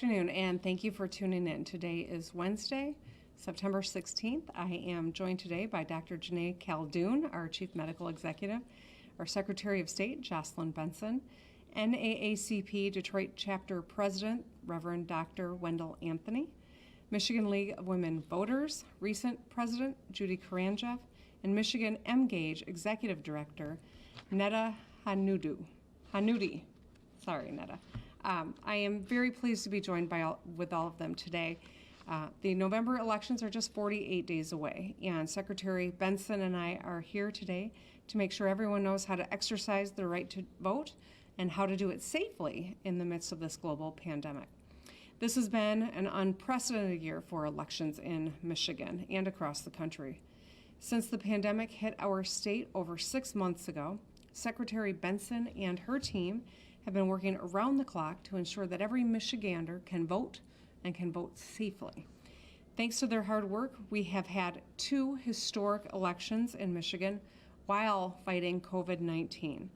afternoon, and thank you for tuning in. Today is Wednesday, September 16th. I am joined today by Dr. Janae Caldoun, our Chief Medical Executive, our Secretary of State, Jocelyn Benson, NAACP Detroit Chapter President, Reverend Dr. Wendell Anthony, Michigan League of Women Voters, recent President, Judy Karanjev, and Michigan M-Gage Executive Director, Netta Hanudi. Sorry, Netta. I am very pleased to be joined with all of them today. The November elections are just 48 days away, and Secretary Benson and I are here today to make sure everyone knows how to exercise their right to vote and how to do it safely in the midst of this global pandemic. This has been an unprecedented year for elections in Michigan and across the country. Since the pandemic hit our state over 6 months ago, Secretary Benson and her team have been working around the clock to ensure that every Michigander can vote and can vote safely. Thanks to their hard work, we have had 2 historic elections in Michigan while fighting COVID-19.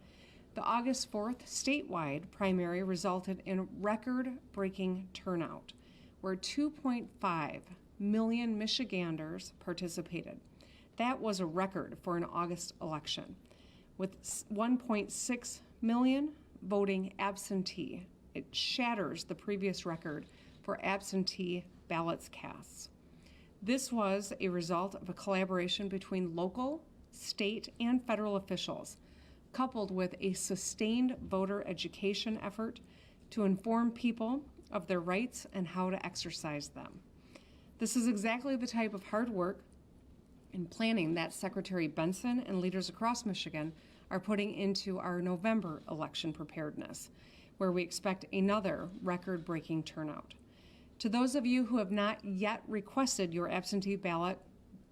The August 4th statewide primary resulted in record-breaking turnout, where 2.5 million Michiganders participated. That was a record for an August election, with 1.6 million voting absentee. It shatters the previous record for absentee ballots cast. This was a result of a collaboration between local, state, and federal officials, coupled with a sustained voter education effort to inform people of their rights and how to exercise them. This is exactly the type of hard work and planning that Secretary Benson and leaders across Michigan are putting into our November election preparedness, where we expect another record-breaking turnout. To those of you who have not yet requested your absentee ballot,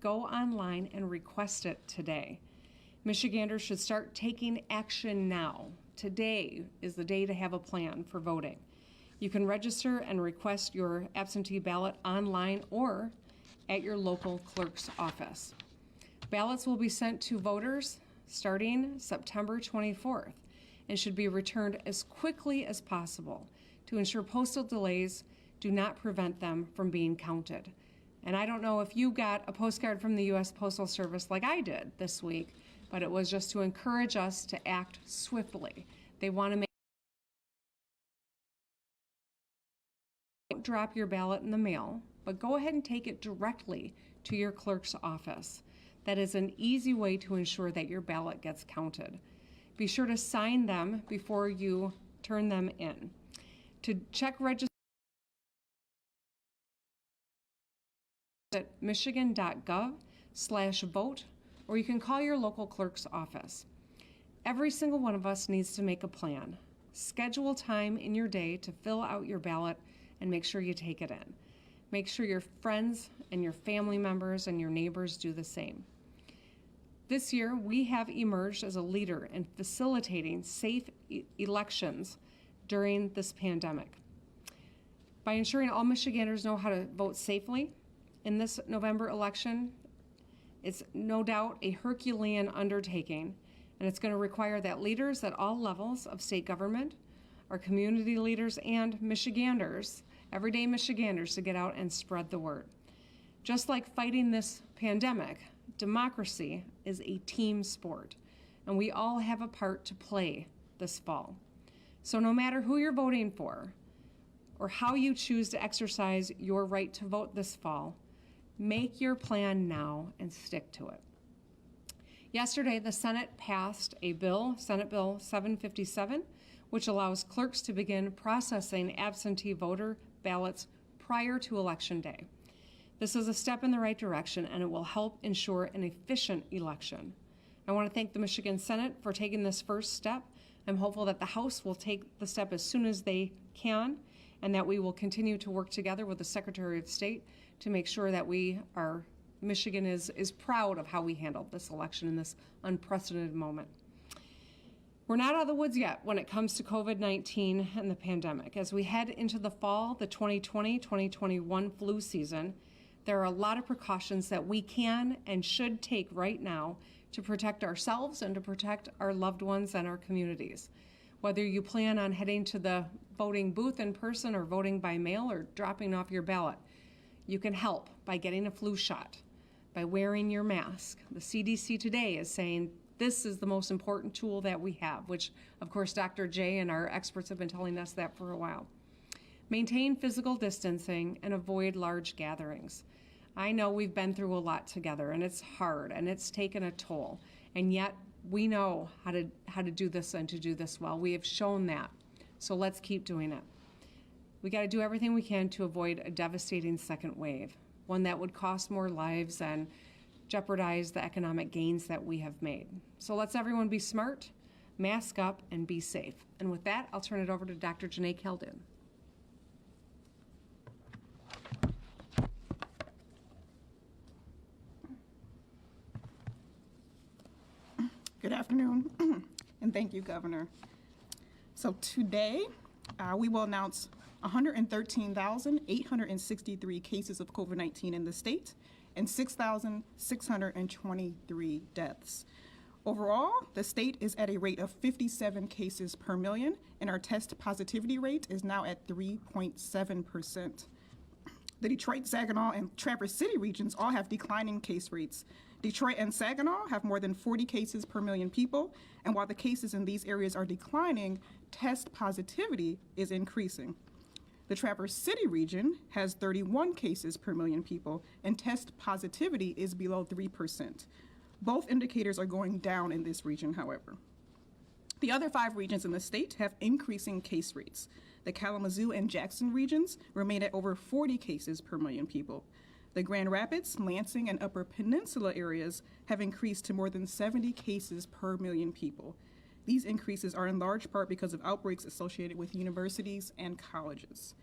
go online and request it today. Michiganders should start taking action now. Today is the day to have a plan for voting. You can register and request your absentee ballot online or at your local clerk's office. Ballots will be sent to voters starting September 24th and should be returned as quickly as possible to ensure postal delays do not prevent them from being counted. And I don't know if you got a postcard from the U.S. Postal Service like I did this week, but it was just to encourage us to act swiftly. They want to make don't drop your ballot in the mail, but go ahead and take it directly to your clerk's office. That is an easy way to ensure that your ballot gets counted. Be sure to sign them before you turn them in. To check registration at michigan.gov/vote, or you can call your local clerk's office. Every single one of us needs to make a plan. Schedule time in your day to fill out your ballot and make sure you take it in. Make sure your friends and your family members and your neighbors do the same. This year, we have emerged as a leader in facilitating safe elections during this pandemic. By ensuring all Michiganders know how to vote safely in this November election, it's no doubt a Herculean undertaking, and it's going to require that leaders at all levels of state government, our community leaders, and Michiganders, everyday Michiganders, to get out and spread the word. Just like fighting this pandemic, democracy is a team sport, and we all have a part to play this fall. So no matter who you're voting for or how you choose to exercise your right to vote this fall, make your plan now and stick to it. Yesterday, the Senate passed a bill, Senate Bill 757, which allows clerks to begin processing absentee voter ballots prior to Election Day. This is a step in the right direction, and it will help ensure an efficient election. I want to thank the Michigan Senate for taking this first step. I'm hopeful that the House will take the step as soon as they can, and that we will continue to work together with the Secretary of State to make sure that Michigan is proud of how we handled this election in this unprecedented moment. We're not out of the woods yet when it comes to COVID-19 and the pandemic. As we head into the fall, the 2020-2021 flu season, there are a lot of precautions that we can and should take right now to protect ourselves and to protect our loved ones and our communities. Whether you plan on heading to the voting booth in person or voting by mail or dropping off your ballot, you can help by getting a flu shot, by wearing your mask. The CDC today is saying this is the most important tool that we have, which of course Dr. J and our experts have been telling us that for a while. Maintain physical distancing and avoid large gatherings. I know we've been through a lot together and it's hard and it's taken a toll, and yet we know how to do this and to do this well. We have shown that, so let's keep doing it. We got to do everything we can to avoid a devastating second wave, one that would cost more lives and jeopardize the economic gains that we have made. So let's everyone be smart, mask up, and be safe. And with that, I'll turn it over to Dr. Janae Khaldun. Good afternoon, and thank you, Governor. So today, we will announce 113,863 cases of COVID-19 in the state and 6,623 deaths. Overall, the state is at a rate of 57 cases per million, and our test positivity rate is now at 3.7%. The Detroit, Saginaw, and Traverse City regions all have declining case rates. Detroit and Saginaw have more than 40 cases per million people, and while the cases in these areas are declining, test positivity is increasing. The Traverse City region has 31 cases per million people, and test positivity is below 3%. Both indicators are going down in this region, however. The other 5 regions in the state have increasing case rates. The Kalamazoo and Jackson regions remain at over 40 cases per million people. The Grand Rapids, Lansing, and Upper Peninsula areas have increased to more than 70 cases per million people. These increases are in large part because of outbreaks associated with universities and colleges.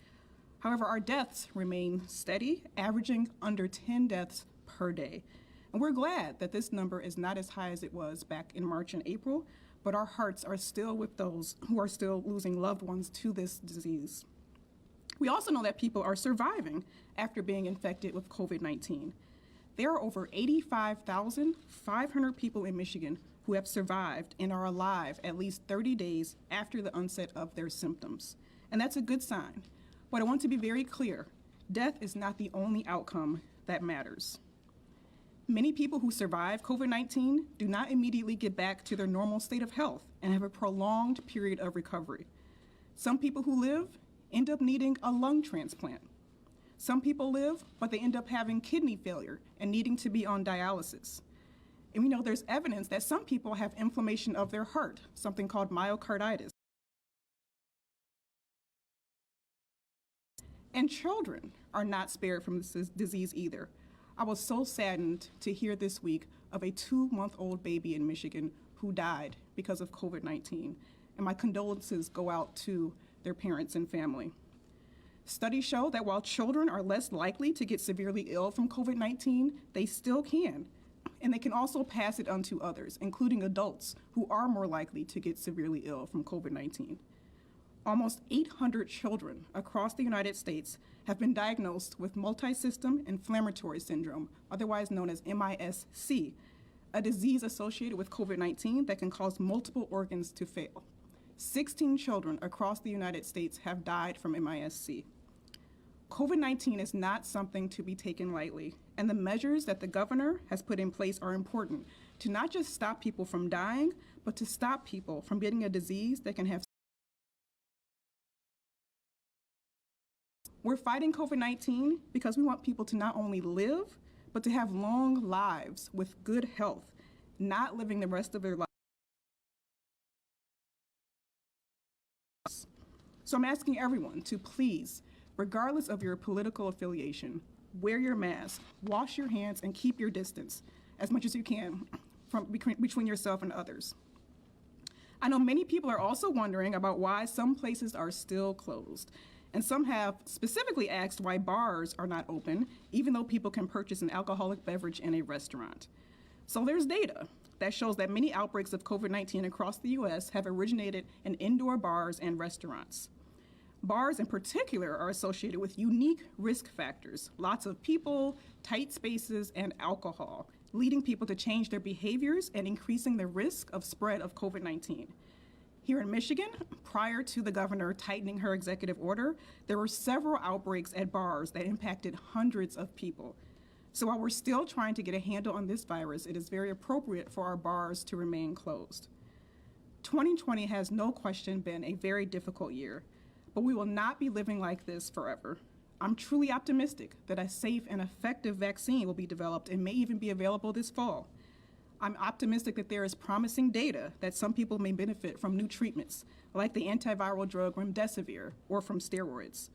However, our deaths remain steady, averaging under 10 deaths per day. And we're glad that this number is not as high as it was back in March and April, but our hearts are still with those who are still losing loved ones to this disease. We also know that people are surviving after being infected with COVID-19. There are over 85,500 people in Michigan who have survived and are alive at least 30 days after the onset of their symptoms. And that's a good sign. But I want to be very clear, death is not the only outcome that matters. Many people who survive COVID-19 do not immediately get back to their normal state of health and have a prolonged period of recovery. Some people who live end up needing a lung transplant. Some people live, but they end up having kidney failure and needing to be on dialysis. And we know there's evidence that some people have inflammation of their heart, something called myocarditis. And children are not spared from this disease either. I was so saddened to hear this week of a 2-month-old baby in Michigan who died because of COVID-19, and my condolences go out to their parents and family. Studies show that while children are less likely to get severely ill from COVID-19, they still can, and they can also pass it on to others, including adults who are more likely to get severely ill from COVID-19. Almost 800 children across the United States have been diagnosed with multisystem inflammatory syndrome, otherwise known as MIS-C, a disease associated with COVID-19 that can cause multiple organs to fail. 16 children across the United States have died from MIS-C. COVID-19 is not something to be taken lightly, and the measures that the governor has put in place are important to not just stop people from dying, but to stop people from getting a disease that can have. We're fighting COVID-19 because we want people to not only live, but to have long lives with good health, not living the rest of their lives. So I'm asking everyone to please, regardless of your political affiliation, wear your mask, wash your hands, and keep your distance as much as you can between yourself and others. I know many people are also wondering about why some places are still closed. And some have specifically asked why bars are not open, even though people can purchase an alcoholic beverage in a restaurant. So there's data that shows that many outbreaks of COVID-19 across the U.S. have originated in indoor bars and restaurants. Bars in particular are associated with unique risk factors, lots of people, tight spaces, and alcohol, leading people to change their behaviors and increasing the risk of spread of COVID-19. Here in Michigan, prior to the governor tightening her executive order, there were several outbreaks at bars that impacted hundreds of people. So while we're still trying to get a handle on this virus, it is very appropriate for our bars to remain closed. 2020 has no question been a very difficult year, but we will not be living like this forever. I'm truly optimistic that a safe and effective vaccine will be developed and may even be available this fall. I'm optimistic that there is promising data that some people may benefit from new treatments, like the antiviral drug remdesivir or from steroids.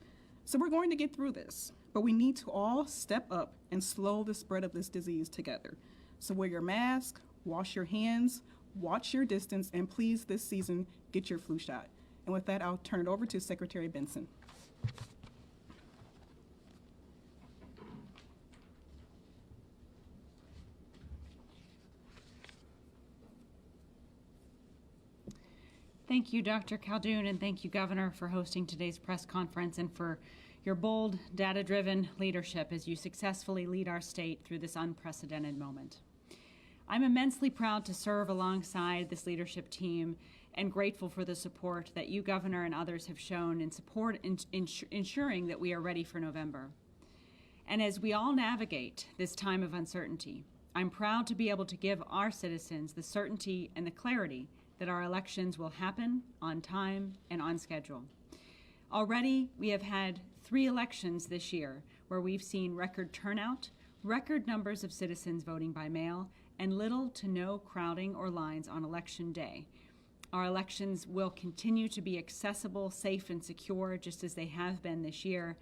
So we're going to get through this, but we need to all step up and slow the spread of this disease together. So wear your mask, wash your hands, watch your distance, and please this season get your flu shot. And with that, I'll turn it over to Secretary Benson. Thank you, Dr. Caldoun, and thank you, Governor, for hosting today's press conference and for your bold, data-driven leadership as you successfully lead our state through this unprecedented moment. I'm immensely proud to serve alongside this leadership team and grateful for the support that you, Governor, and others have shown in support ensuring that we are ready for November. And as we all navigate this time of uncertainty, I'm proud to be able to give our citizens the certainty and the clarity that our elections will happen on time and on schedule. Already, we have had 3 elections this year where we've seen record turnout, record numbers of citizens voting by mail, and little to no crowding or lines on election day. Our elections will continue to be accessible, safe, and secure, just as they have been this year,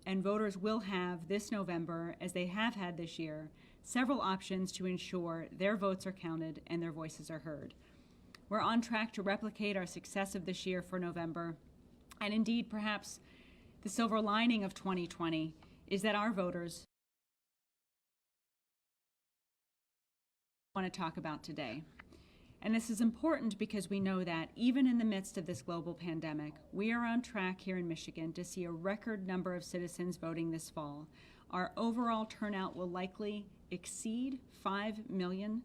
and voters will have this November, as they have had this year, several options to ensure their votes are counted and their voices are heard. We're on track to replicate our success of this year for November, and indeed, perhaps the silver lining of 2020 is that our voters want to talk about today. And this is important because we know that even in the midst of this global pandemic, we are on track here in Michigan to see a record number of citizens voting this fall. Our overall turnout will likely exceed 5 million,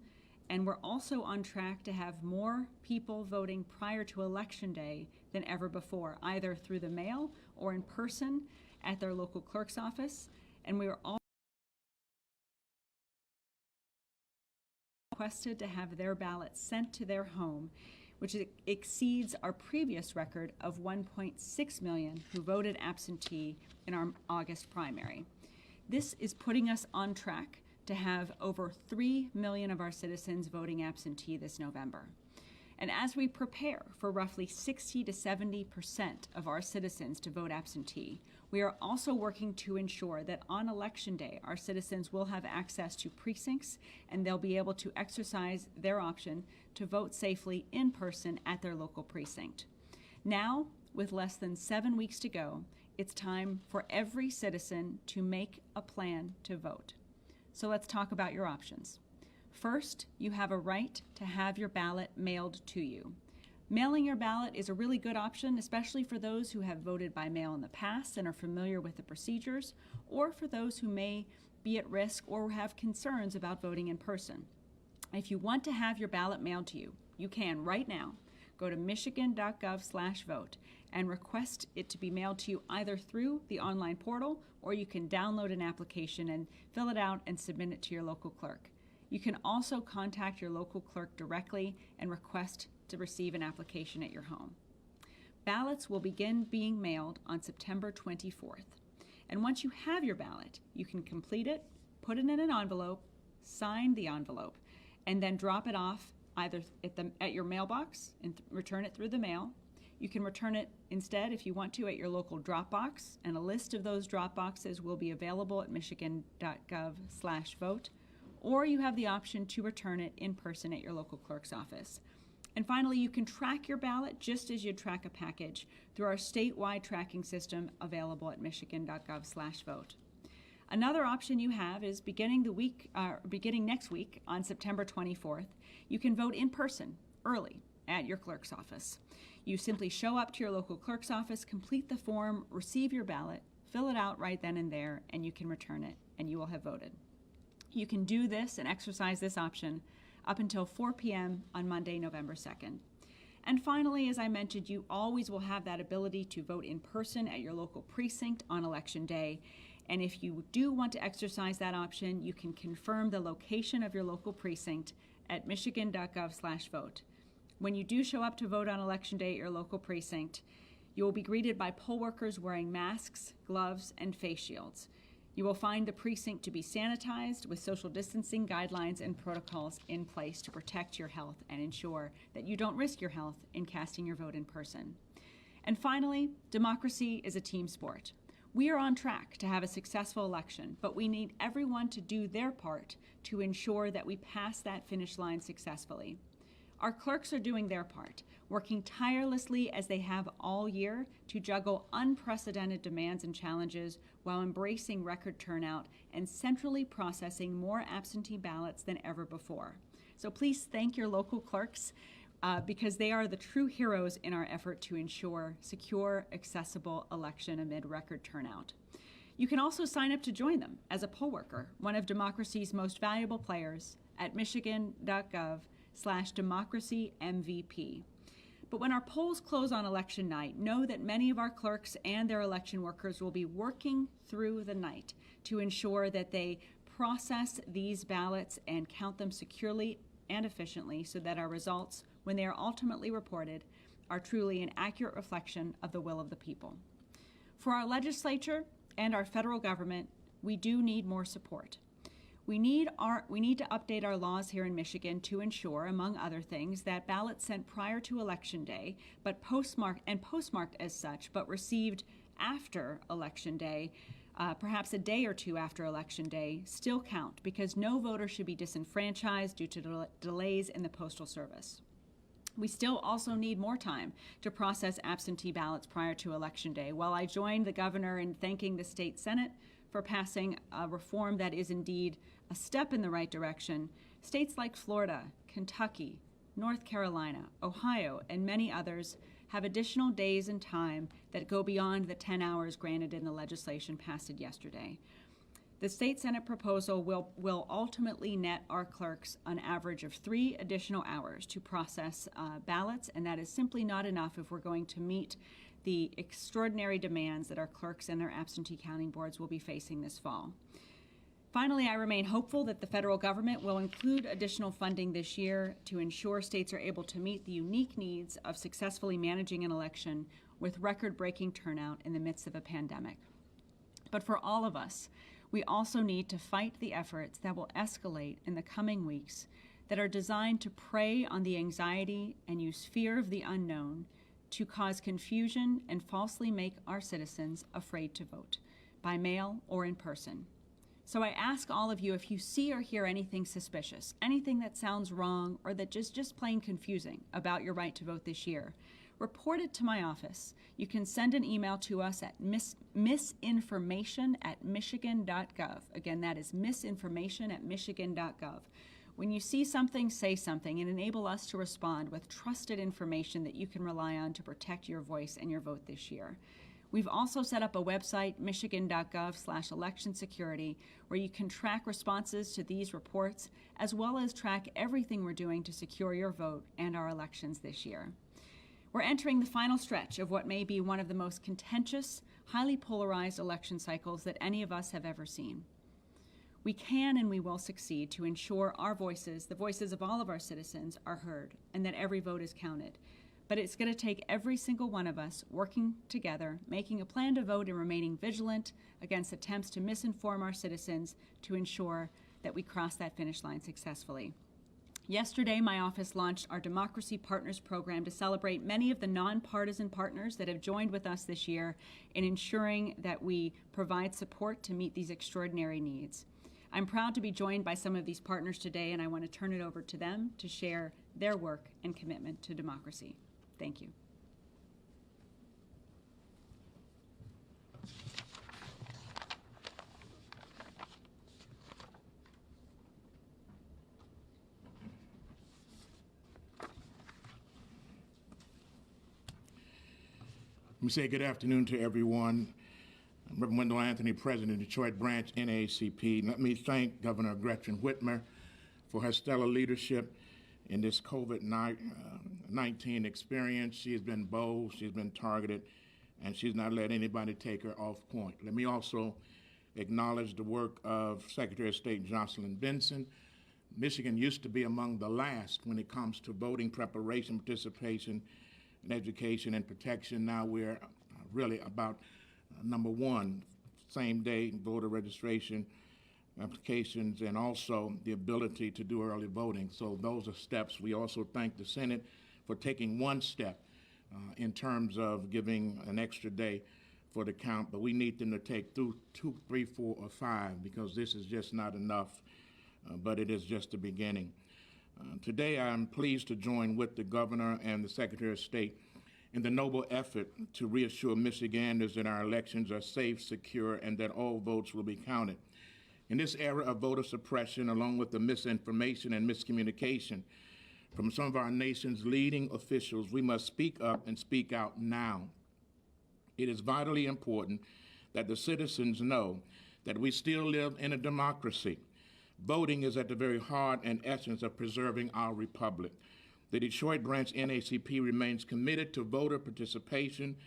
and we're also on track to have more people voting prior to Election Day than ever before, either through the mail or in person at their local clerk's office. And we are all requested to have their ballots sent to their home, which exceeds our previous record of 1.6 million who voted absentee in our August primary. This is putting us on track to have over 3 million of our citizens voting absentee this November. And as we prepare for roughly 60 to 70% of our citizens to vote absentee, we are also working to ensure that on Election Day, our citizens will have access to precincts and they'll be able to exercise their option to vote safely in person at their local precinct. Now, with less than 7 weeks to go, it's time for every citizen to make a plan to vote. So let's talk about your options. First, you have a right to have your ballot mailed to you. Mailing your ballot is a really good option, especially for those who have voted by mail in the past and are familiar with the procedures, or for those who may be at risk or have concerns about voting in person. If you want to have your ballot mailed to you, you can right now go to michigan.gov/vote and request it to be mailed to you either through the online portal, or you can download an application and fill it out and submit it to your local clerk. You can also contact your local clerk directly and request to receive an application at your home. Ballots will begin being mailed on September 24th. And once you have your ballot, you can complete it, put it in an envelope, sign the envelope, and then drop it off either at your mailbox and return it through the mail. You can return it instead, if you want to, at your local drop box, and a list of those drop boxes will be available at michigan.gov/vote, or you have the option to return it in person at your local clerk's office. And finally, you can track your ballot just as you'd track a package through our statewide tracking system available at michigan.gov/vote. Another option you have is beginning next week on September 24th, you can vote in person early at your clerk's office. You simply show up to your local clerk's office, complete the form, receive your ballot, fill it out right then and there, and you can return it, and you will have voted. You can do this and exercise this option up until 4 p.m. on Monday, November 2nd. And finally, as I mentioned, you always will have that ability to vote in person at your local precinct on Election Day. And if you do want to exercise that option, you can confirm the location of your local precinct at michigan.gov/vote. When you do show up to vote on Election Day at your local precinct, you will be greeted by poll workers wearing masks, gloves, and face shields. You will find the precinct to be sanitized with social distancing guidelines and protocols in place to protect your health and ensure that you don't risk your health in casting your vote in person. And finally, democracy is a team sport. We are on track to have a successful election, but we need everyone to do their part to ensure that we pass that finish line successfully. Our clerks are doing their part, working tirelessly as they have all year to juggle unprecedented demands and challenges while embracing record turnout and centrally processing more absentee ballots than ever before. So please thank your local clerks because they are the true heroes in our effort to ensure secure, accessible election amid record turnout. You can also sign up to join them as a poll worker, one of democracy's most valuable players, at michigan.gov/democracymvp. But when our polls close on election night, know that many of our clerks and their election workers will be working through the night to ensure that they process these ballots and count them securely and efficiently so that our results, when they are ultimately reported, are truly an accurate reflection of the will of the people. For our legislature and our federal government, we do need more support. We need to update our laws here in Michigan to ensure, among other things, that ballots sent prior to Election Day, but postmarked as such, but received after Election Day, perhaps a day or two after Election Day, still count, because no voter should be disenfranchised due to delays in the Postal Service. We still also need more time to process absentee ballots prior to Election Day. While I joined the governor in thanking the state Senate for passing a reform that is indeed a step in the right direction, states like Florida, Kentucky, North Carolina, Ohio, and many others have additional days and time that go beyond the 10 hours granted in the legislation passed yesterday. The state Senate proposal will ultimately net our clerks an average of 3 additional hours to process ballots, and that is simply not enough if we're going to meet the extraordinary demands that our clerks and their absentee counting boards will be facing this fall. Finally, I remain hopeful that the federal government will include additional funding this year to ensure states are able to meet the unique needs of successfully managing an election with record-breaking turnout in the midst of a pandemic. But for all of us, we also need to fight the efforts that will escalate in the coming weeks that are designed to prey on the anxiety and use fear of the unknown to cause confusion and falsely make our citizens afraid to vote, by mail or in person. So I ask all of you, if you see or hear anything suspicious, anything that sounds wrong or that just plain confusing about your right to vote this year, report it to my office. You can send an email to us at misinformation@michigan.gov. Again, that is misinformation@michigan.gov. When you see something, say something and enable us to respond with trusted information that you can rely on to protect your voice and your vote this year. We've also set up a website, michigan.gov/election-security, where you can track responses to these reports, as well as track everything we're doing to secure your vote and our elections this year. We're entering the final stretch of what may be one of the most contentious, highly polarized election cycles that any of us have ever seen. We can and we will succeed to ensure our voices, the voices of all of our citizens, are heard and that every vote is counted. But it's going to take every single one of us working together, making a plan to vote and remaining vigilant against attempts to misinform our citizens to ensure that we cross that finish line successfully. Yesterday, my office launched our Democracy Partners program to celebrate many of the nonpartisan partners that have joined with us this year in ensuring that we provide support to meet these extraordinary needs. I'm proud to be joined by some of these partners today, and I want to turn it over to them to share their work and commitment to democracy. Thank you. Let me say good afternoon to everyone. I'm Reverend Wendell Anthony, President, Detroit Branch, NAACP. Let me thank Governor Gretchen Whitmer for her stellar leadership in this COVID 19 experience. She has been bold, she's been targeted, and she's not let anybody take her off point. Let me also acknowledge the work of Secretary of State Jocelyn Benson. Michigan used to be among the last when it comes to voting preparation, participation, and education and protection. Now we're really about number one, same-day voter registration applications, and also the ability to do early voting. So those are steps. We also thank the Senate for taking one step in terms of giving an extra day for the count, but we need them to take 2, 3, 4, or 5, because this is just not enough, but it is just the beginning. Today I'm pleased to join with the Governor and the Secretary of State in the noble effort to reassure Michiganders that our elections are safe, secure, and that all votes will be counted. In this era of voter suppression, along with the misinformation and miscommunication from some of our nation's leading officials, we must speak up and speak out now. It is vitally important that the citizens know that we still live in a democracy. Voting is at the very heart and essence of preserving our republic. The Detroit branch NAACP remains committed to voter participation,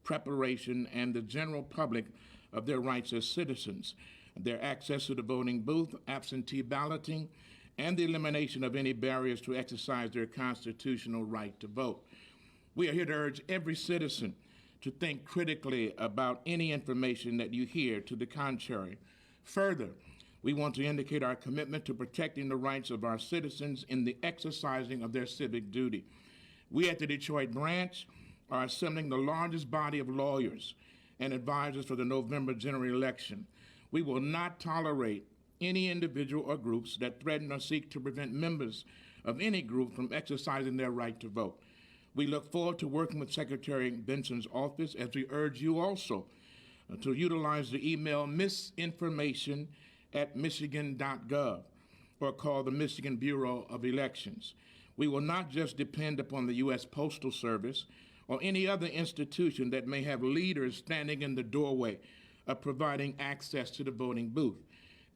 preparation, and the general public of their rights as citizens, their access to the voting booth, absentee balloting, and the elimination of any barriers to exercise their constitutional right to vote. We are here to urge every citizen to think critically about any information that you hear to the contrary. Further, we want to indicate our commitment to protecting the rights of our citizens in the exercising of their civic duty. We at the Detroit branch are assembling the largest body of lawyers and advisors for the November general election. We will not tolerate any individual or groups that threaten or seek to prevent members of any group from exercising their right to vote. We look forward to working with Secretary Benson's office as we urge you also to utilize the email misinformation@michigan.gov or call the Michigan Bureau of Elections. We will not just depend upon the U.S. Postal Service or any other institution that may have leaders standing in the doorway of providing access to the voting booth.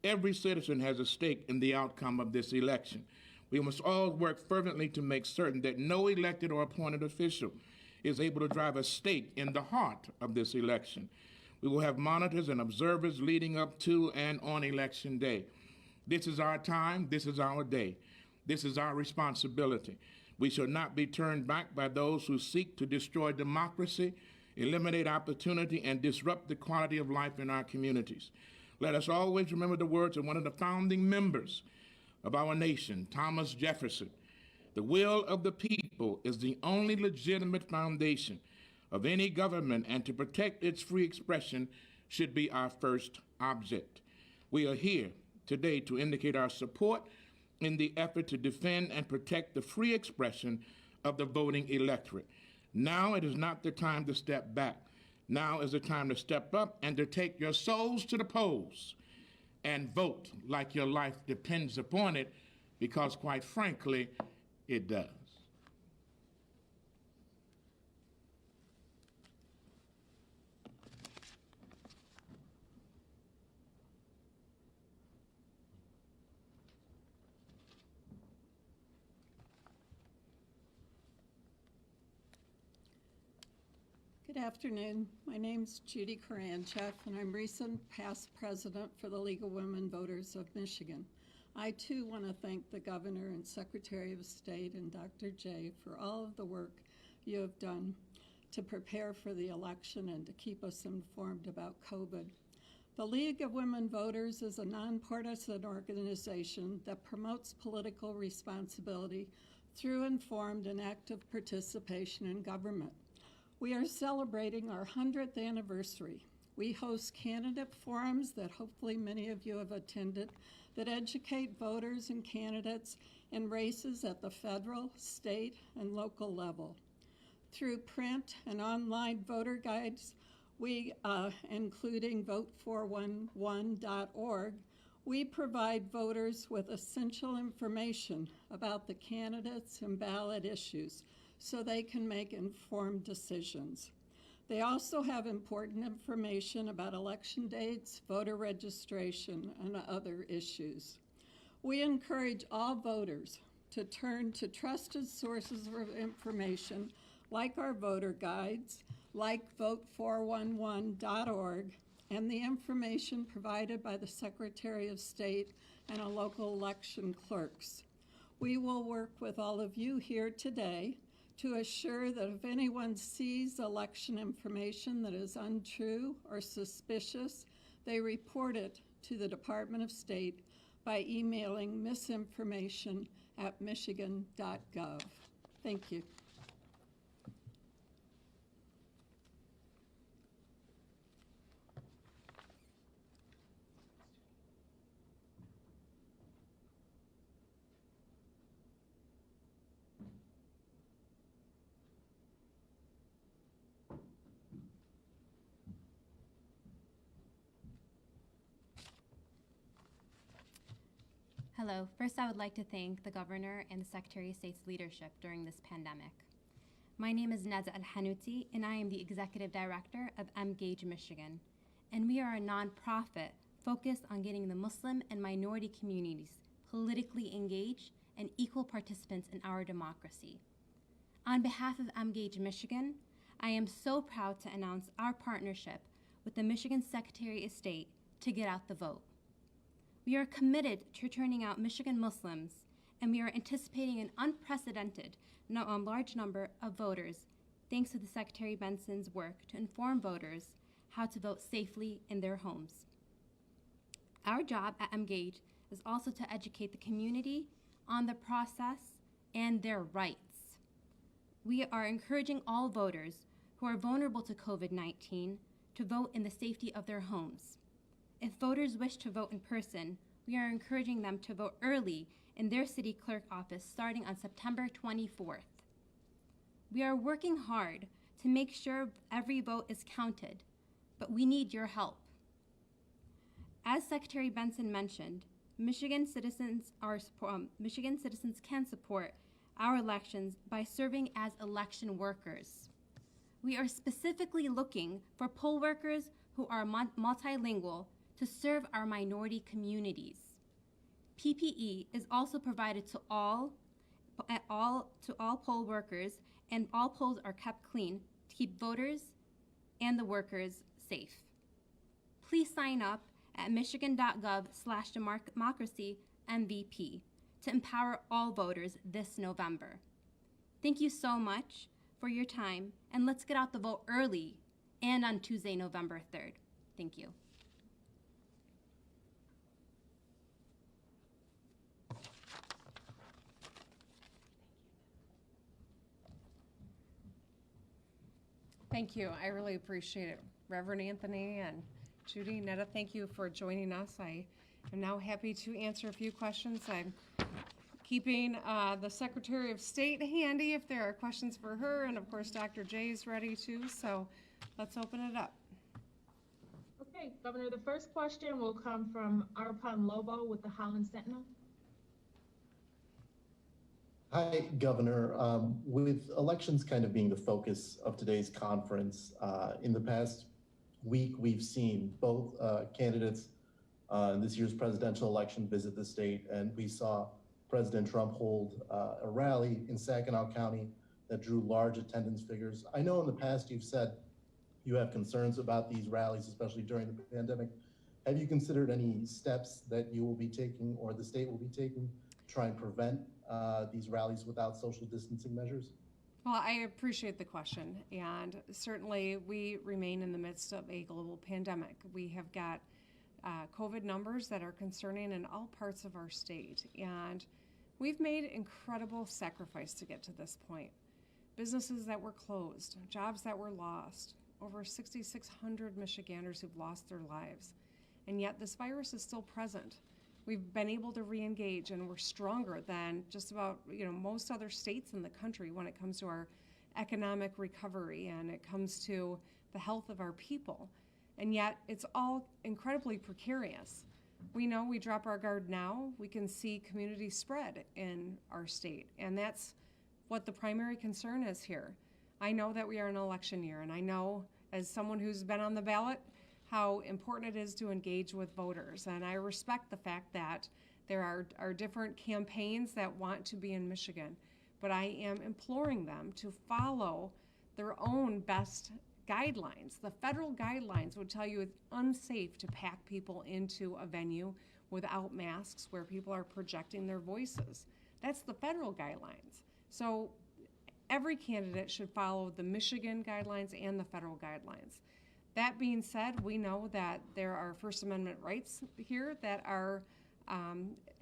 Every citizen has a stake in the outcome of this election. We must all work fervently to make certain that no elected or appointed official is able to drive a stake in the heart of this election. We will have monitors and observers leading up to and on Election Day. This is our time. This is our day. This is our responsibility. We shall not be turned back by those who seek to destroy democracy, eliminate opportunity, and disrupt the quality of life in our communities. Let us always remember the words of one of the founding members of our nation, Thomas Jefferson. The will of the people is the only legitimate foundation of any government, and to protect its free expression should be our first object. We are here today to indicate our support in the effort to defend and protect the free expression of the voting electorate. Now it is not the time to step back. Now is the time to step up and to take your souls to the polls and vote like your life depends upon it, because quite frankly, it does. Good afternoon. My name's Judy Karanchek, and I'm recent past president for the League of Women Voters of Michigan. I too want to thank the Governor and Secretary of State and Dr. Jay for all of the work you have done to prepare for the election and to keep us informed about COVID. The League of Women Voters is a nonpartisan organization that promotes political responsibility through informed and active participation in government. We are celebrating our 100th anniversary. We host candidate forums that hopefully many of you have attended that educate voters and candidates in races at the federal, state, and local level. Through print and online voter guides, including vote411.org, we provide voters with essential information about the candidates and ballot issues so they can make informed decisions. They also have important information about election dates, voter registration, and other issues. We encourage all voters to turn to trusted sources of information like our voter guides, like vote411.org, and the information provided by the Secretary of State and our local election clerks. We will work with all of you here today to assure that if anyone sees election information that is untrue or suspicious, they report it to the Department of State by emailing misinformation@michigan.gov. Thank you. Hello. First, I would like to thank the Governor and the Secretary of State's leadership during this pandemic. My name is Neza Al-Hanouti, and I am the Executive Director of Engage Michigan. And we are a nonprofit focused on getting the Muslim and minority communities politically engaged and equal participants in our democracy. On behalf of Engage Michigan, I am so proud to announce our partnership with the Michigan Secretary of State to get out the vote. We are committed to turning out Michigan Muslims, and we are anticipating an unprecedented large number of voters thanks to the Secretary Benson's work to inform voters how to vote safely in their homes. Our job at Engage is also to educate the community on the process and their rights. We are encouraging all voters who are vulnerable to COVID-19 to vote in the safety of their homes. If voters wish to vote in person, we are encouraging them to vote early in their city clerk office starting on September 24th. We are working hard to make sure every vote is counted, but we need your help. As Secretary Benson mentioned, Michigan citizens can support our elections by serving as election workers. We are specifically looking for poll workers who are multilingual to serve our minority communities. PPE is also provided to all poll workers, and all polls are kept clean to keep voters and the workers safe. Please sign up at michigan.gov/democracy-MVP to empower all voters this November. Thank you so much for your time, and let's get out the vote early and on Tuesday, November 3rd. Thank you. Thank you. I really appreciate it. Reverend Anthony and Judy, Netta, thank you for joining us. I am now happy to answer a few questions. I'm keeping the Secretary of State handy if there are questions for her, and of course Dr. J is ready too, so let's open it up. Okay, Governor, the first question will come from Arpan Lobo with the Holland Sentinel. Hi, Governor. With elections kind of being the focus of today's conference, in the past week, we've seen both candidates in this year's presidential election visit the state, and we saw President Trump hold a rally in Saginaw County that drew large attendance figures. I know in the past you've said you have concerns about these rallies, especially during the pandemic. Have you considered any steps that you will be taking or the state will be taking to try and prevent these rallies without social distancing measures? Well, I appreciate the question, and certainly we remain in the midst of a global pandemic. We have got COVID numbers that are concerning in all parts of our state, and we've made incredible sacrifice to get to this point. Businesses that were closed, jobs that were lost, over 6,600 Michiganders who've lost their lives, and yet this virus is still present. We've been able to re-engage, and we're stronger than just about most other states in the country when it comes to our economic recovery and it comes to the health of our people. And yet it's all incredibly precarious. We know we drop our guard now, we can see community spread in our state, and that's what the primary concern is here. I know that we are in an election year, and I know as someone who's been on the ballot how important it is to engage with voters, and I respect the fact that There are different campaigns that want to be in Michigan, but I am imploring them to follow their own best guidelines. The federal guidelines would tell you it's unsafe to pack people into a venue without masks where people are projecting their voices. That's the federal guidelines. So every candidate should follow the Michigan guidelines and the federal guidelines. That being said, we know that there are First Amendment rights here that are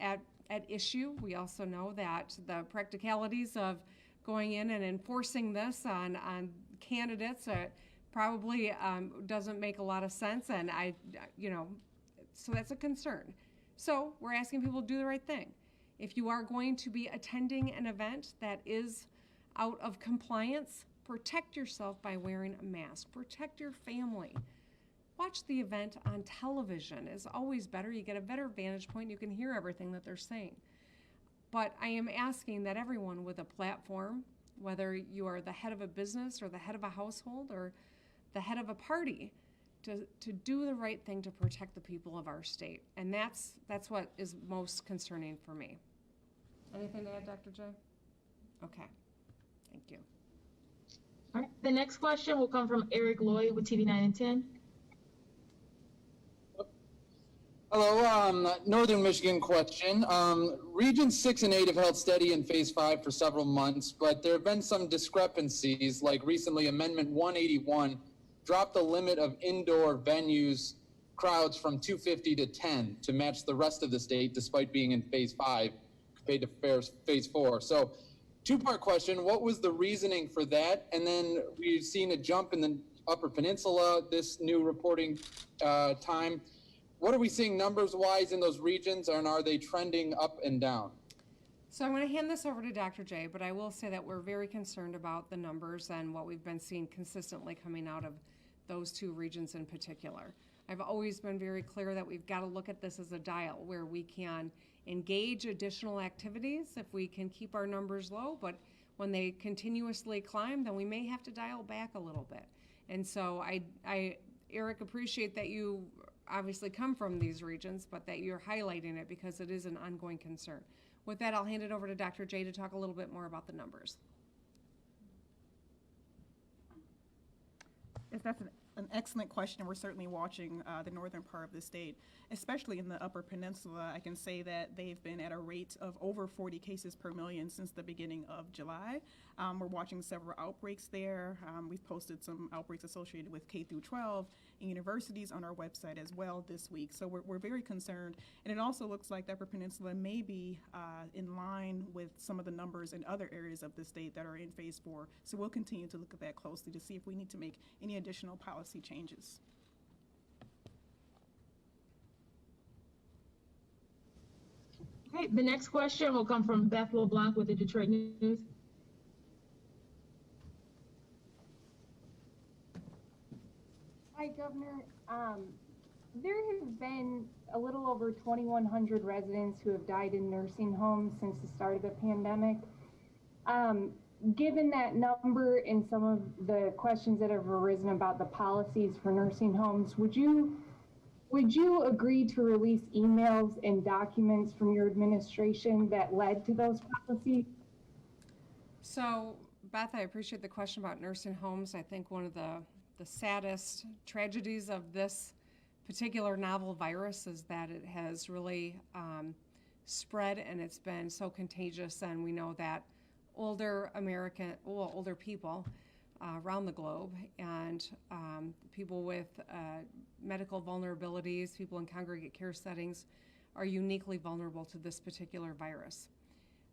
at issue. We also know that the practicalities of going in and enforcing this on candidates probably doesn't make a lot of sense, and so that's a concern. So we're asking people to do the right thing. If you are going to be attending an event that is out of compliance, protect yourself by wearing a mask. Protect your family. Watch the event on television is always better. You get a better vantage point. You can hear everything that they're saying. But I am asking that everyone with a platform, whether you are the head of a business or the head of a household or the head of a party, to do the right thing to protect the people of our state. And that's what is most concerning for me. Anything to add, Dr. J? Okay. Thank you. All right, the next question will come from Eric Lloyd with TV 9 and 10. Hello, Northern Michigan question. Regions 6 and 8 have held steady in Phase 5 for several months, but there have been some discrepancies, like recently Amendment 181 dropped the limit of indoor venues crowds from 250 to 10 to match the rest of the state, despite being in Phase 5 compared to Phase 4. So, two-part question, what was the reasoning for that? And then we've seen a jump in the Upper Peninsula this new reporting time. What are we seeing numbers-wise in those regions, and are they trending up and down? So I'm going to hand this over to Dr. J, but I will say that we're very concerned about the numbers and what we've been seeing consistently coming out of those two regions in particular. I've always been very clear that we've got to look at this as a dial where we can engage additional activities if we can keep our numbers low, but when they continuously climb, then we may have to dial back a little bit. And so I Eric, appreciate that you obviously come from these regions, but that you're highlighting it because it is an ongoing concern. With that, I'll hand it over to Dr. J to talk a little bit more about the numbers. Yes, that's an excellent question. We're certainly watching the northern part of the state, especially in the Upper Peninsula. I can say that they've been at a rate of over 40 cases per million since the beginning of July. We're watching several outbreaks there. We've posted some outbreaks associated with K through 12 and universities on our website as well this week. So we're very concerned. And it also looks like the Upper Peninsula may be in line with some of the numbers in other areas of the state that are in Phase 4. So we'll continue to look at that closely to see if we need to make any additional policy changes. Okay, the next question will come from Beth LeBlanc with the Detroit News. Hi, Governor. There have been a little over 2,100 residents who have died in nursing homes since the start of the pandemic. Given that number and some of the questions that have arisen about the policies for nursing homes, would you agree to release emails and documents from your administration that led to those policies? So, Beth, I appreciate the question about nursing homes. I think one of the saddest tragedies of this particular novel virus is that it has really spread and it's been so contagious, and we know that older people around the globe and people with medical vulnerabilities, people in congregate care settings are uniquely vulnerable to this particular virus.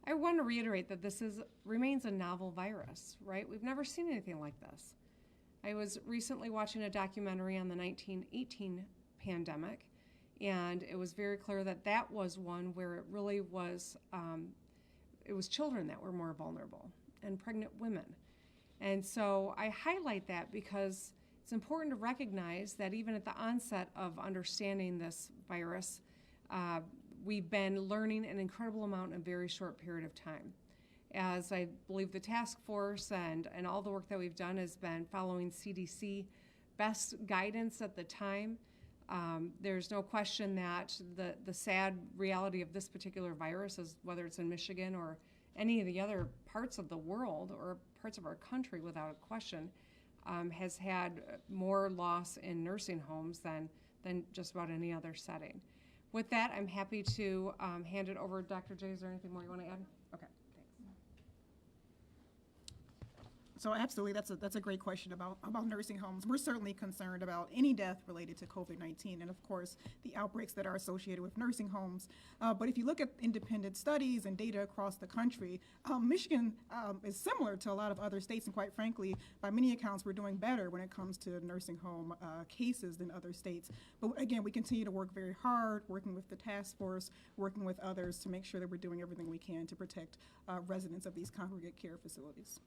I want to reiterate that this remains a novel virus, right? We've never seen anything like this. I was recently watching a documentary on the 1918 pandemic, and it was very clear that that was one where it really was, it was children that were more vulnerable and pregnant women. And so I highlight that because it's important to recognize that even at the onset of understanding this virus, we've been learning an incredible amount in a very short period of time. As I believe the task force and all the work that we've done has been following CDC best guidance at the time, There's no question that the sad reality of this particular virus is, whether it's in Michigan or any of the other parts of the world or parts of our country, without a question, has had more loss in nursing homes than just about any other setting. With that, I'm happy to hand it over to Dr. J. Is there anything more you want to add? Okay, thanks. So absolutely, that's a great question about nursing homes. We're certainly concerned about any death related to COVID-19 and of course the outbreaks that are associated with nursing homes. But if you look at independent studies and data across the country, Michigan is similar to a lot of other states, and quite frankly, by many accounts, we're doing better when it comes to nursing home cases than other states. But again, we continue to work very hard, working with the task force, working with others to make sure that we're doing everything we can to protect residents of these congregate care facilities.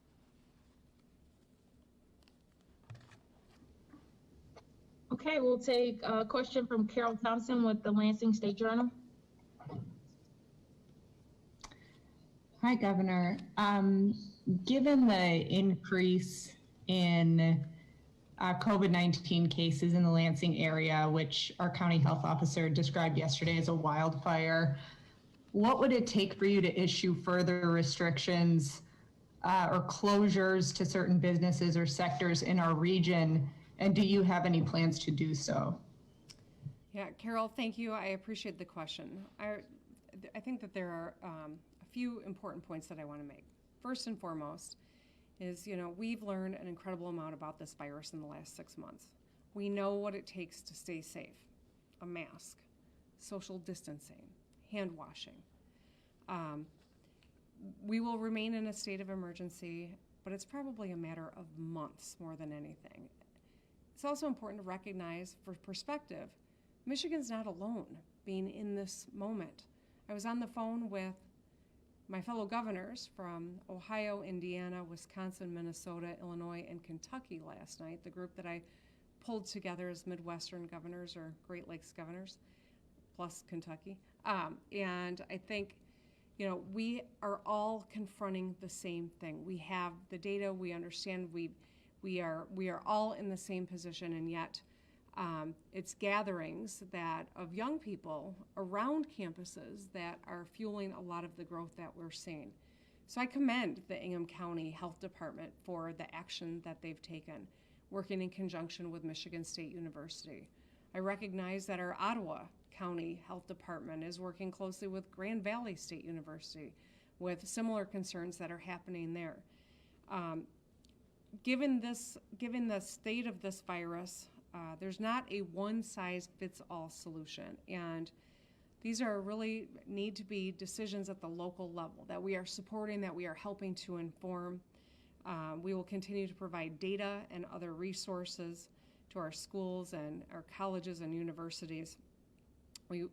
Okay, we'll take a question from Carol Thompson with the Lansing State Journal. Hi, Governor. Given the increase in COVID-19 cases in the Lansing area, which our county health officer described yesterday as a wildfire, what would it take for you to issue further restrictions or closures to certain businesses or sectors in our region? And do you have any plans to do so? Yeah, Carol, thank you. I appreciate the question. I think that there are a few important points that I want to make. First and foremost is, we've learned an incredible amount about this virus in the last 6 months. We know what it takes to stay safe: a mask, social distancing, hand washing. We will remain in a state of emergency, but it's probably a matter of months more than anything. It's also important to recognize, for perspective, Michigan's not alone being in this moment. I was on the phone with my fellow governors from Ohio, Indiana, Wisconsin, Minnesota, Illinois, and Kentucky last night, the group that I pulled together as Midwestern governors or Great Lakes governors, plus Kentucky. And I think, we are all confronting the same thing. We have the data, we understand, we are all in the same position, and yet it's gatherings of young people around campuses that are fueling a lot of the growth that we're seeing. So I commend the Ingham County Health Department for the action that they've taken, working in conjunction with Michigan State University. I recognize that our Ottawa County Health Department is working closely with Grand Valley State University with similar concerns that are happening there. Given the state of this virus, there's not a one-size-fits-all solution, and these are really need to be decisions at the local level that we are supporting, that we are helping to inform. We will continue to provide data and other resources to our schools and our colleges and universities. We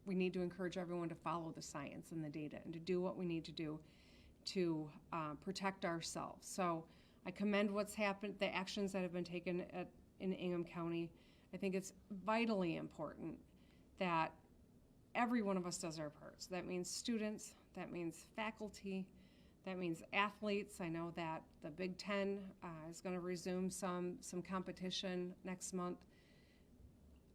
need to encourage everyone to follow the science and the data and to do what we need to do to protect ourselves. So I commend what's happened, the actions that have been taken in Ingham County. I think it's vitally important that every one of us does our parts. That means students, that means faculty, that means athletes. I know that the Big Ten is going to resume some competition next month.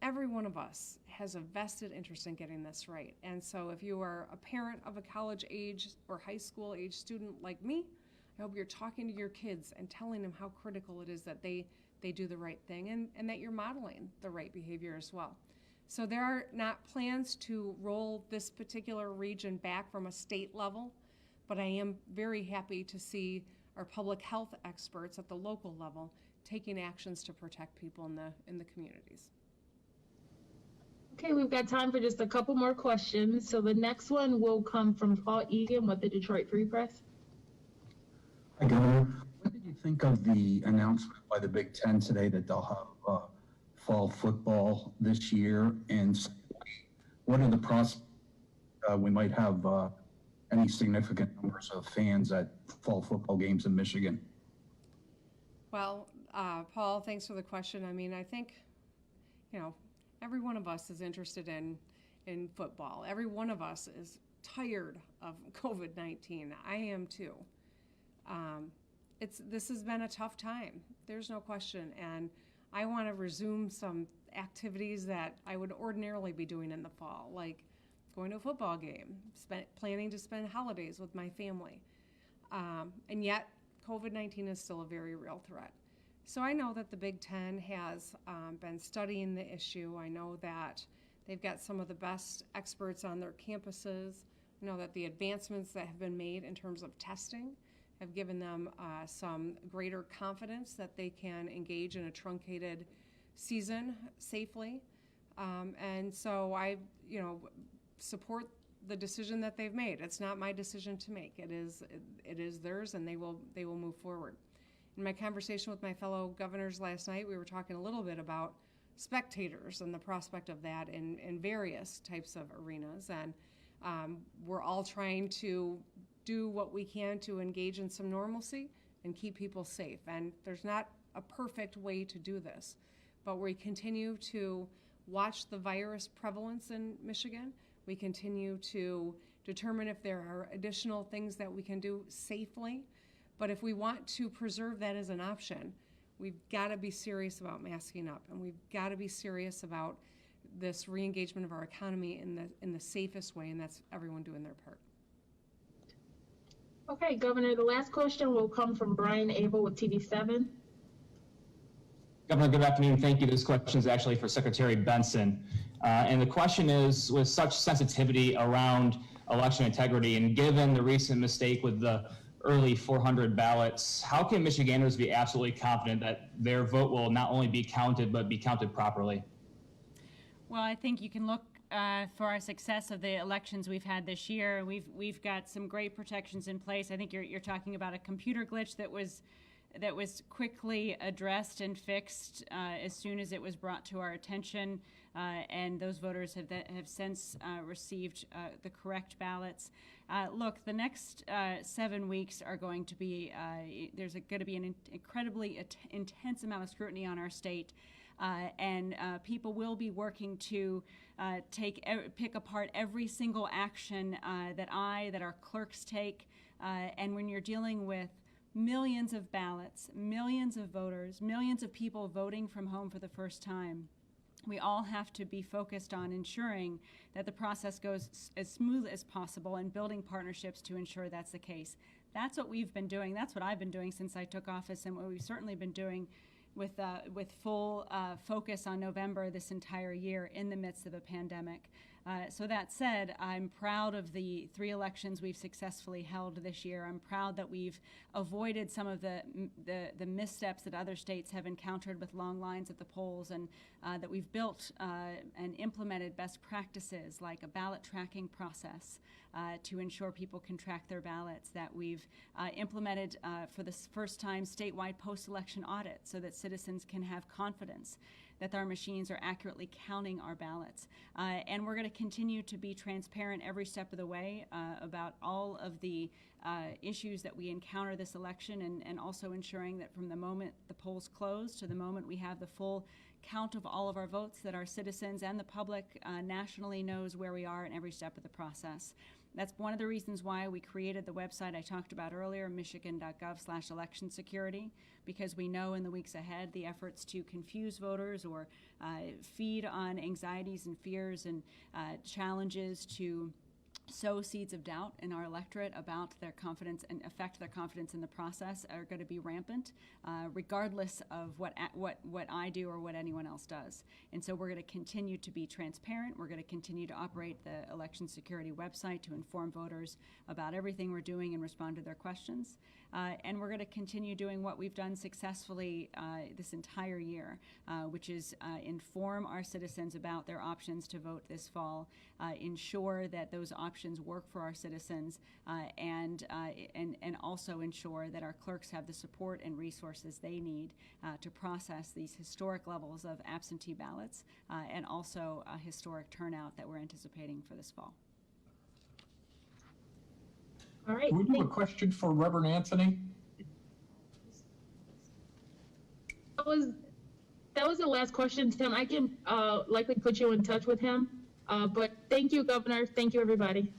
Every one of us has a vested interest in getting this right. And so if you are a parent of a college age or high school age student like me, I hope you're talking to your kids and telling them how critical it is that they do the right thing and that you're modeling the right behavior as well. So there are not plans to roll this particular region back from a state level, but I am very happy to see our public health experts at the local level taking actions to protect people in the communities. Okay, we've got time for just a couple more questions. So the next one will come from Paul Egan with the Detroit Free Press. Hi, Governor. What did you think of the announcement by the Big Ten today that they'll have fall football this year? And what are the prospects we might have any significant numbers of fans at fall football games in Michigan? Well, Paul, thanks for the question. I mean, I think, every one of us is interested in football. Every one of us is tired of COVID-19. I am too. This has been a tough time. There's no question. And I want to resume some activities that I would ordinarily be doing in the fall, like going to a football game, planning to spend holidays with my family. And yet, COVID-19 is still a very real threat. So I know that the Big Ten has been studying the issue. I know that they've got some of the best experts on their campuses. I know that the advancements that have been made in terms of testing have given them some greater confidence that they can engage in a truncated season safely. And so I, support the decision that they've made. It's not my decision to make. It is theirs, and they will move forward. In my conversation with my fellow governors last night, we were talking a little bit about spectators and the prospect of that in various types of arenas. And we're all trying to do what we can to engage in some normalcy and keep people safe. And there's not a perfect way to do this, but we continue to watch the virus prevalence in Michigan. We continue to determine if there are additional things that we can do safely. But if we want to preserve that as an option, we've got to be serious about masking up, and we've got to be serious about this re-engagement of our economy in the safest way, and that's everyone doing their part. Okay, Governor, the last question will come from Brian Abel with TV7. Governor, good afternoon. Thank you. This question is actually for Secretary Benson. And the question is, with such sensitivity around election integrity and given the recent mistake with the early 400 ballots, how can Michiganders be absolutely confident that their vote will not only be counted, but be counted properly? Well, I think you can look for our success of the elections we've had this year. We've got some great protections in place. I think you're talking about a computer glitch that was quickly addressed and fixed as soon as it was brought to our attention, and those voters have since received the correct ballots. Look, the next 7 weeks are going to be, there's going to be an incredibly intense amount of scrutiny on our state. And people will be working to pick apart every single action that our clerks take. And when you're dealing with millions of ballots, millions of voters, millions of people voting from home for the first time, we all have to be focused on ensuring that the process goes as smooth as possible and building partnerships to ensure that's the case. That's what we've been doing. That's what I've been doing since I took office, and what we've certainly been doing with full focus on November this entire year in the midst of a pandemic. So that said, I'm proud of the 3 elections we've successfully held this year. I'm proud that we've avoided some of the missteps that other states have encountered with long lines at the polls, and that we've built and implemented best practices like a ballot tracking process to ensure people can track their ballots, that we've implemented for the first time statewide post-election audits so that citizens can have confidence that our machines are accurately counting our ballots. And we're going to continue to be transparent every step of the way about all of the issues that we encounter this election, and also ensuring that from the moment the polls close to the moment we have the full count of all of our votes, that our citizens and the public nationally knows where we are in every step of the process. That's one of the reasons why we created the website I talked about earlier, michigan.gov/election security, because we know in the weeks ahead the efforts to confuse voters or feed on anxieties and fears and challenges to sow seeds of doubt in our electorate about their confidence and affect their confidence in the process are going to be rampant, regardless of what I do or what anyone else does. And so we're going to continue to be transparent. We're going to continue to operate the election security website to inform voters about everything we're doing and respond to their questions. And we're going to continue doing what we've done successfully this entire year, which is inform our citizens about their options to vote this fall, ensure that those options work for our citizens, and also ensure that our clerks have the support and resources they need to process these historic levels of absentee ballots and also a historic turnout that we're anticipating for this fall. All right. Can we do a question for Reverend Anthony? That was the last question, Tim. I can likely put you in touch with him. But thank you, Governor. Thank you, everybody.